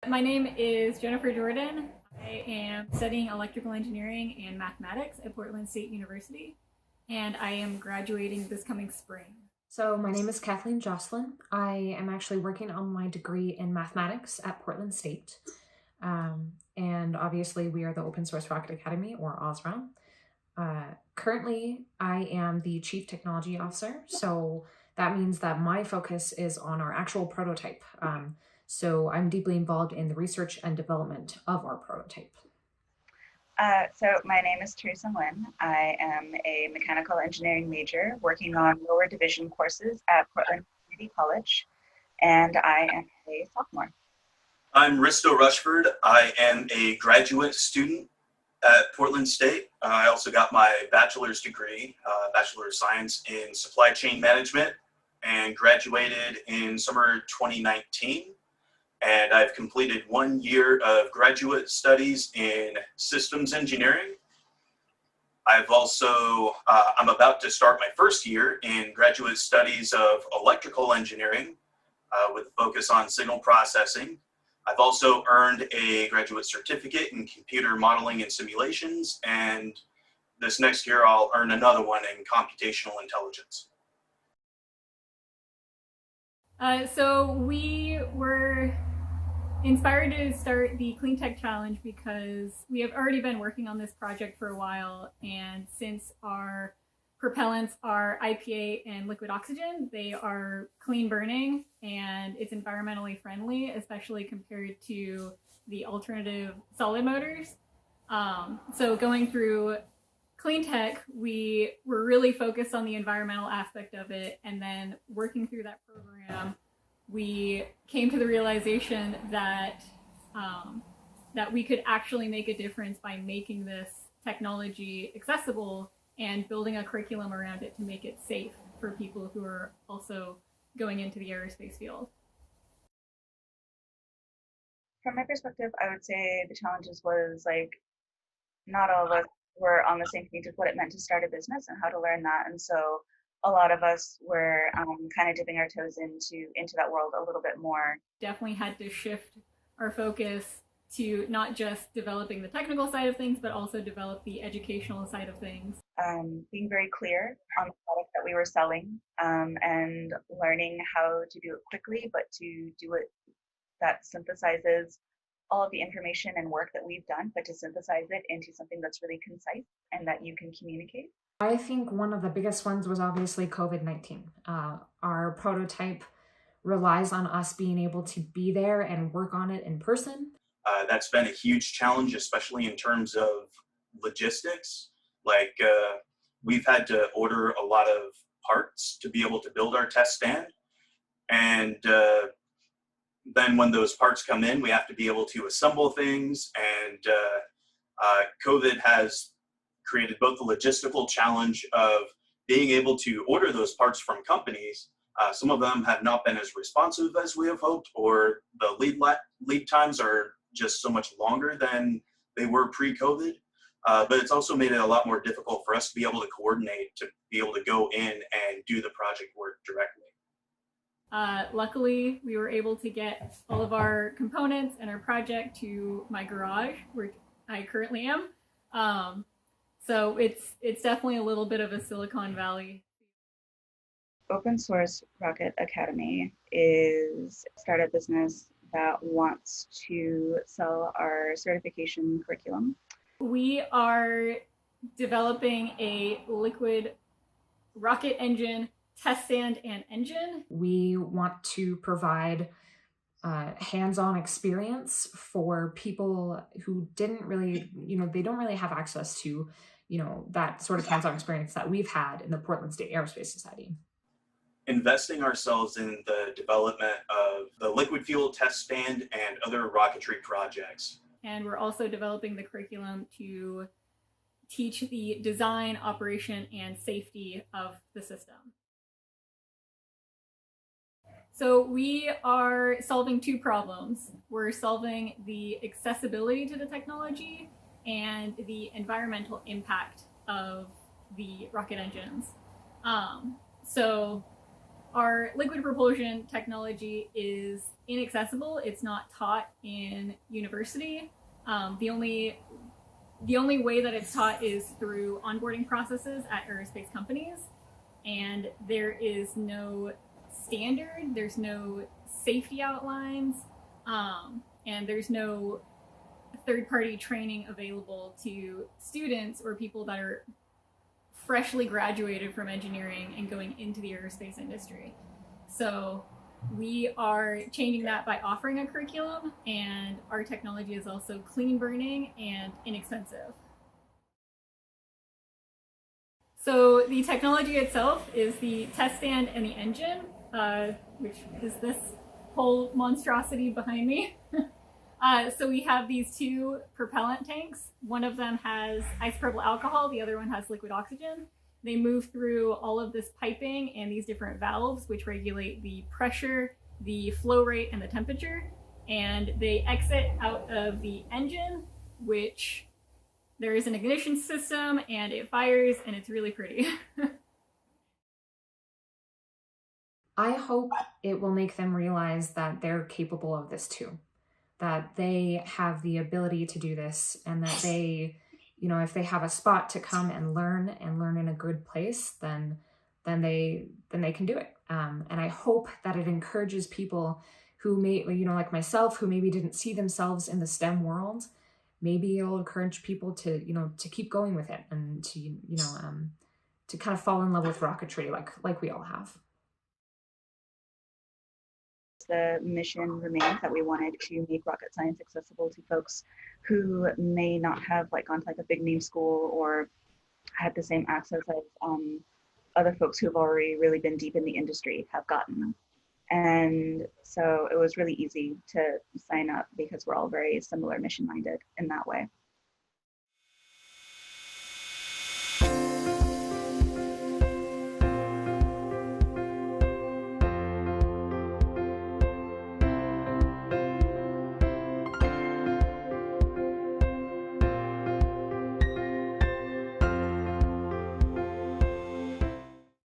My name is Jennifer Jordan. I am studying electrical engineering and mathematics at Portland State University, and I am graduating this coming spring. So, my name is Kathleen Jocelyn. I am actually working on my degree in mathematics at Portland State. And obviously, we are the Open Source Rocket Academy, or OSRA. Currently, I am the Chief Technology Officer. So, that means that my focus is on our actual prototype. So, I'm deeply involved in the research and development of our prototype. So my name is Teresa Nguyen. I am a mechanical engineering major working on lower division courses at Portland Community College, and I am a sophomore. I'm Risto Rushford. I am a graduate student at Portland State. I also got my bachelor's degree, Bachelor of Science in Supply Chain Management, and graduated in summer 2019. And I've completed 1 year of graduate studies in systems engineering. I'm about to start my first year in graduate studies of electrical engineering with a focus on signal processing. I've also earned a graduate certificate in computer modeling and simulations, and this next year I'll earn another one in computational intelligence. So we were inspired to start the Clean Tech Challenge because we have already been working on this project for a while, and since our propellants are IPA and liquid oxygen, they are clean burning and it's environmentally friendly, especially compared to the alternative solid motors. So going through Clean Tech, we were really focused on the environmental aspect of it, and then working through that program, we came to the realization that that we could actually make a difference by making this technology accessible and building a curriculum around it to make it safe for people who are also going into the aerospace field. From my perspective, I would say the challenges was like not all of us were on the same page with what it meant to start a business and how to learn that, and so a lot of us were kind of dipping our toes into that world a little bit more. Definitely had to shift our focus to not just developing the technical side of things, but also develop the educational side of things. Being very clear on the product that we were selling, and learning how to do it quickly, but to do it that synthesizes all of the information and work that we've done, but to synthesize it into something that's really concise and that you can communicate. I think one of the biggest ones was obviously COVID-19. Our prototype relies on us being able to be there and work on it in person. That's been a huge challenge, especially in terms of logistics. We've had to order a lot of parts to be able to build our test stand. And then when those parts come in, we have to be able to assemble things. And COVID has created both the logistical challenge of being able to order those parts from companies. Some of them have not been as responsive as we have hoped, or the lead times are just so much longer than they were pre-COVID. But it's also made it a lot more difficult for us to be able to coordinate, to be able to go in and do the project work directly. Luckily, we were able to get all of our components and our project to my garage, where I currently am. So it's definitely a little bit of a Silicon Valley. Open Source Rocket Academy is a startup business that wants to sell our certification curriculum. We are developing a liquid rocket engine, test stand, and engine. We want to provide hands-on experience for people who didn't really, they don't really have access to, that sort of hands-on experience that we've had in the Portland State Aerospace Society. Investing ourselves in the development of the liquid fuel test stand and other rocketry projects. And we're also developing the curriculum to teach the design, operation, and safety of the system. So we are solving two problems. We're solving the accessibility to the technology and the environmental impact of the rocket engines. So our liquid propulsion technology is inaccessible. It's not taught in university. The only way that it's taught is through onboarding processes at aerospace companies, and there is no standard. There's no safety outlines, and there's no third-party training available to students or people that are freshly graduated from engineering and going into the aerospace industry. So we are changing that by offering a curriculum, and our technology is also clean burning and inexpensive. So the technology itself is the test stand and the engine, which is this whole monstrosity behind me. So we have these two propellant tanks. One of them has isopropyl alcohol, the other one has liquid oxygen. They move through all of this piping and these different valves, which regulate the pressure, the flow rate, and the temperature. And they exit out of the engine, which there is an ignition system, and it fires, and it's really pretty. I hope it will make them realize that they're capable of this too, that they have the ability to do this, and that they, if they have a spot to come and learn in a good place, then they can do it. And I hope that it encourages people who may, like myself, who maybe didn't see themselves in the STEM world. Maybe it'll encourage people to, to keep going with it, and to kind of fall in love with rocketry like we all have. The mission remains that we wanted to make rocket science accessible to folks who may not have gone to a big name school or had the same access as other folks who have already really been deep in the industry have gotten. And so it was really easy to sign up because we're all very similar mission minded in that way.